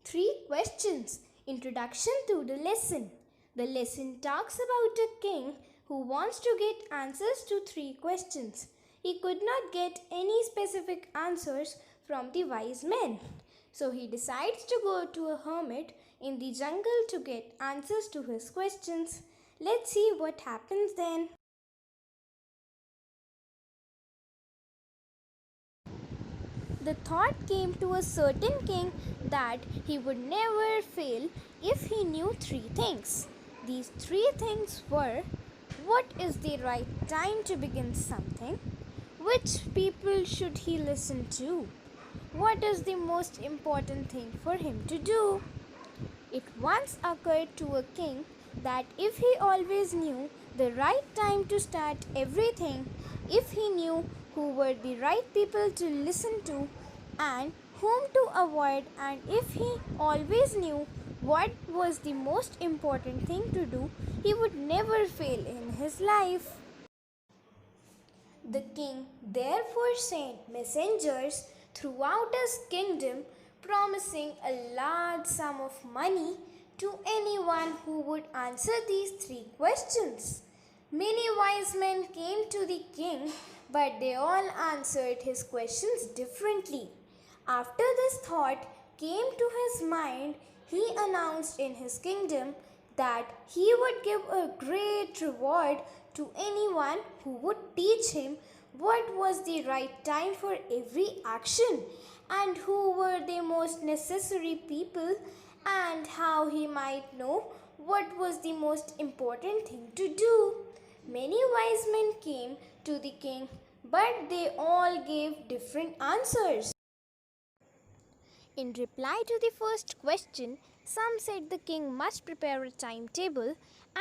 3 questions. Introduction to the lesson. The lesson talks about a king who wants to get answers to 3 questions. He could not get any specific answers from the wise men. So he decides to go to a hermit in the jungle to get answers to his questions. Let's see what happens then. The thought came to a certain king that he would never fail if he knew 3 things. These 3 things were: what is the right time to begin something? Which people should he listen to? What is the most important thing for him to do? It once occurred to a king that if he always knew the right time to start everything, if he knew who were the right people to listen to and whom to avoid, and if he always knew what was the most important thing to do, he would never fail in his life. The king therefore sent messengers throughout his kingdom, promising a large sum of money to anyone who would answer these 3 questions. Many wise men came to the king, but they all answered his questions differently. After this thought came to his mind, he announced in his kingdom that he would give a great reward to anyone who would teach him what was the right time for every action and who were the most necessary people, and how he might know what was the most important thing to do. Many wise men came to the king, but they all gave different answers. In reply to the first question, some said the king must prepare a timetable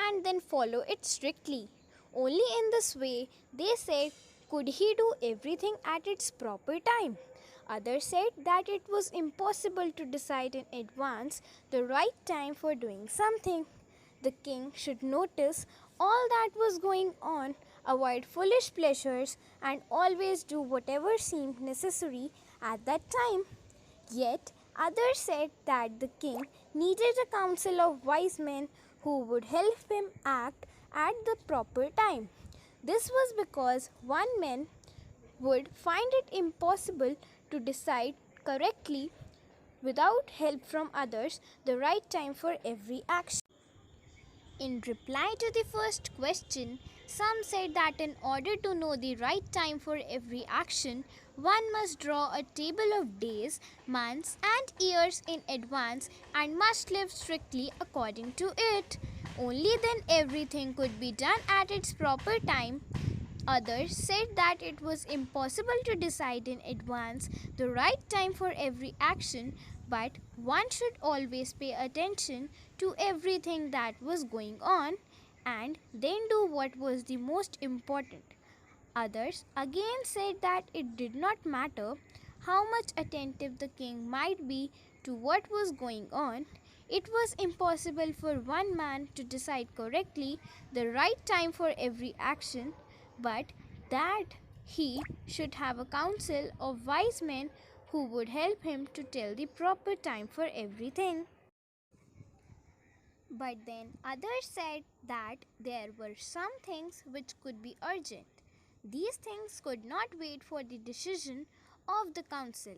and then follow it strictly. Only in this way, they said, could he do everything at its proper time. Others said that it was impossible to decide in advance the right time for doing something. The king should notice all that was going on, avoid foolish pleasures, and always do whatever seemed necessary at that time. Yet others said that the king needed a council of wise men who would help him act at the proper time. This was because one man would find it impossible to decide correctly without help from others the right time for every action. In reply to the first question, some said that in order to know the right time for every action, one must draw a table of days, months, and years in advance and must live strictly according to it. Only then everything could be done at its proper time. Others said that it was impossible to decide in advance the right time for every action, but one should always pay attention to everything that was going on and then do what was the most important. Others again said that it did not matter how much attentive the king might be to what was going on. It was impossible for one man to decide correctly the right time for every action, but that he should have a council of wise men who would help him to tell the proper time for everything. But then others said that there were some things which could be urgent. These things could not wait for the decision of the council.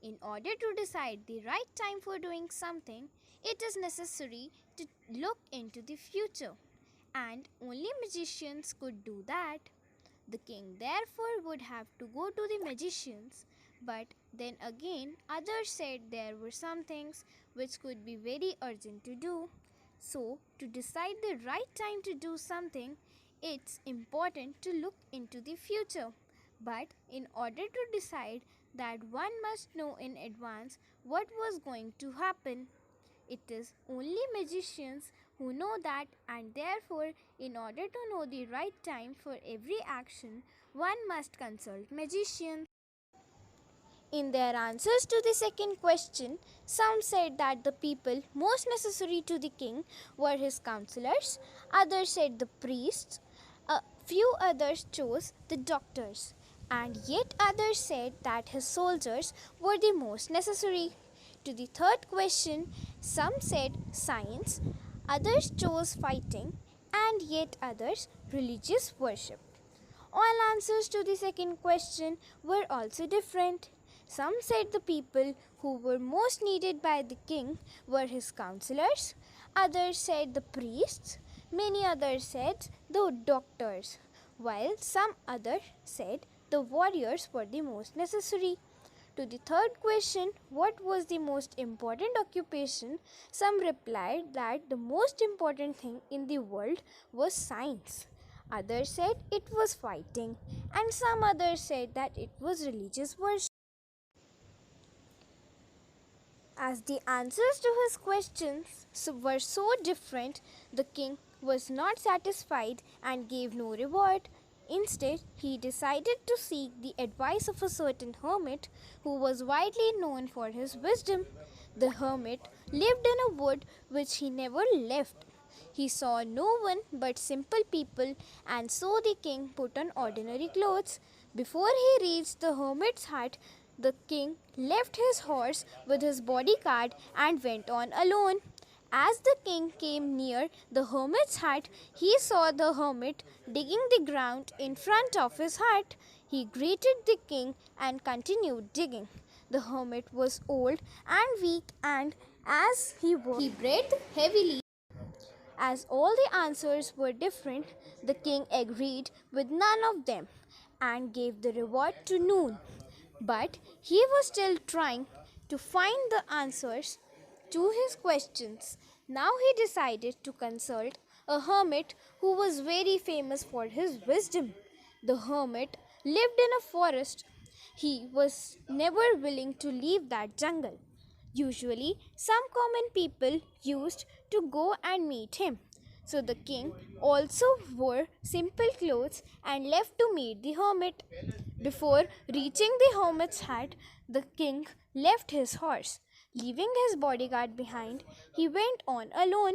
In order to decide the right time for doing something, it is necessary to look into the future, and only magicians could do that. The king therefore would have to go to the magicians, but then again others said there were some things which could be very urgent to do. So, to decide the right time to do something, it's important to look into the future. But in order to decide that, one must know in advance what was going to happen. It is only magicians who know that, and therefore, in order to know the right time for every action, one must consult magicians. In their answers to the second question, some said that the people most necessary to the king were his counselors, others said the priests, a few others chose the doctors, and yet others said that his soldiers were the most necessary. To the third question, some said science, others chose fighting, and yet others religious worship. All answers to the second question were also different. Some said the people who were most needed by the king were his counselors, others said the priests, many others said the doctors, while some others said the warriors were the most necessary. To the third question, what was the most important occupation? Some replied that the most important thing in the world was science. Others said it was fighting, and some others said that it was religious worship. As the answers to his questions were so different, the king was not satisfied and gave no reward. Instead, he decided to seek the advice of a certain hermit who was widely known for his wisdom. The hermit lived in a wood which he never left. He saw no one but simple people, and so the king put on ordinary clothes. Before he reached the hermit's hut, the king left his horse with his bodyguard and went on alone. As the king came near the hermit's hut, he saw the hermit digging the ground in front of his hut. He greeted the king and continued digging. The hermit was old and weak, and as he worked, he breathed heavily. As all the answers were different, the king agreed with none of them and gave the reward to Noon. But he was still trying to find the answers to his questions. Now he decided to consult a hermit who was very famous for his wisdom. The hermit lived in a forest. He was never willing to leave that jungle. Usually, some common people used to go and meet him. So the king also wore simple clothes and left to meet the hermit. Before reaching the hermit's hut, the king left his horse. Leaving his bodyguard behind, he went on alone.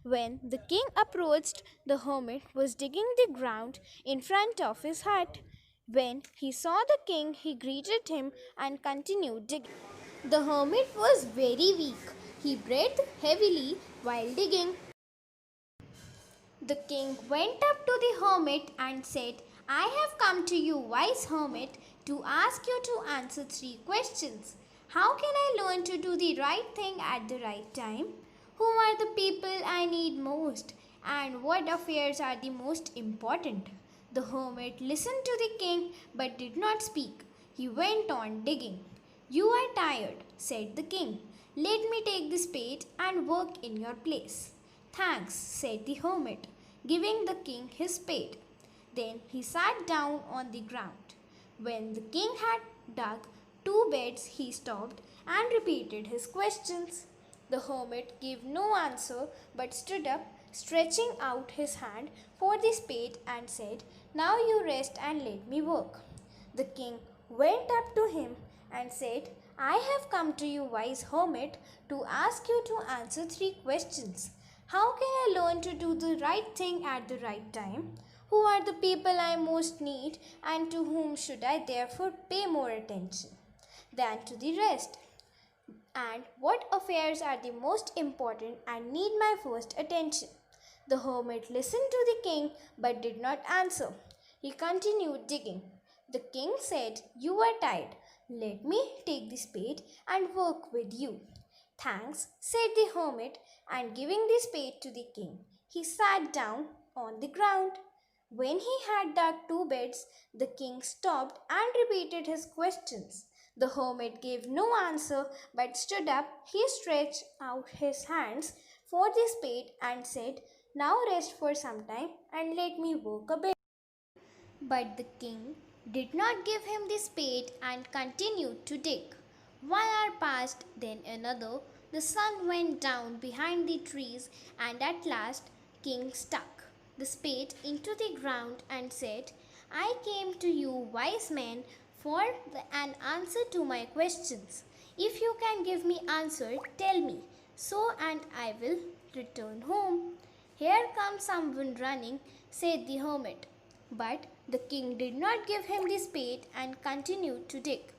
When the king approached, the hermit was digging the ground in front of his hut. When he saw the king, he greeted him and continued digging. The hermit was very weak. He breathed heavily while digging. The king went up to the hermit and said, I have come to you, wise hermit, to ask you to answer 3 questions. How can I learn to do the right thing at the right time? Who are the people I need most? And what affairs are the most important? The hermit listened to the king but did not speak. He went on digging. You are tired, said the king. Let me take the spade and work in your place. Thanks, said the hermit, giving the king his spade. Then he sat down on the ground. When the king had dug 2 beds, he stopped and repeated his questions. The hermit gave no answer but stood up, stretching out his hand for the spade and said, Now you rest and let me work. The king went up to him and said, I have come to you, wise hermit, to ask you to answer 3 questions. How can I learn to do the right thing at the right time? Who are the people I most need, and to whom should I therefore pay more attention than to the rest? And what affairs are the most important and need my first attention? The hermit listened to the king but did not answer. He continued digging. The king said, You are tired. Let me take the spade and work with you. Thanks, said the hermit, and giving the spade to the king, he sat down on the ground. When he had dug 2 beds, the king stopped and repeated his questions. The hermit gave no answer but stood up. He stretched out his hands for the spade and said, Now rest for some time and let me work a bit. But the king did not give him the spade and continued to dig. 1 hour passed, then another. The sun went down behind the trees, and at last King stuck the spade into the ground and said, I came to you, wise man, for an answer to my questions. If you can give me answer, tell me, so and I will return home. Here comes someone running, said the hermit. But the king did not give him the spade and continued to dig.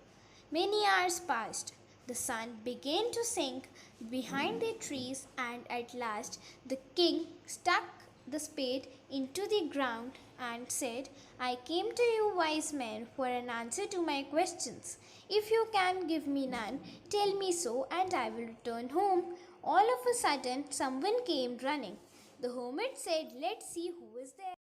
Many hours passed. The sun began to sink behind the trees, and at last the king stuck the spade into the ground and said, I came to you, wise men, for an answer to my questions. If you can give me none, tell me so, and I will return home. All of a sudden, someone came running. The hermit said, let's see who is there.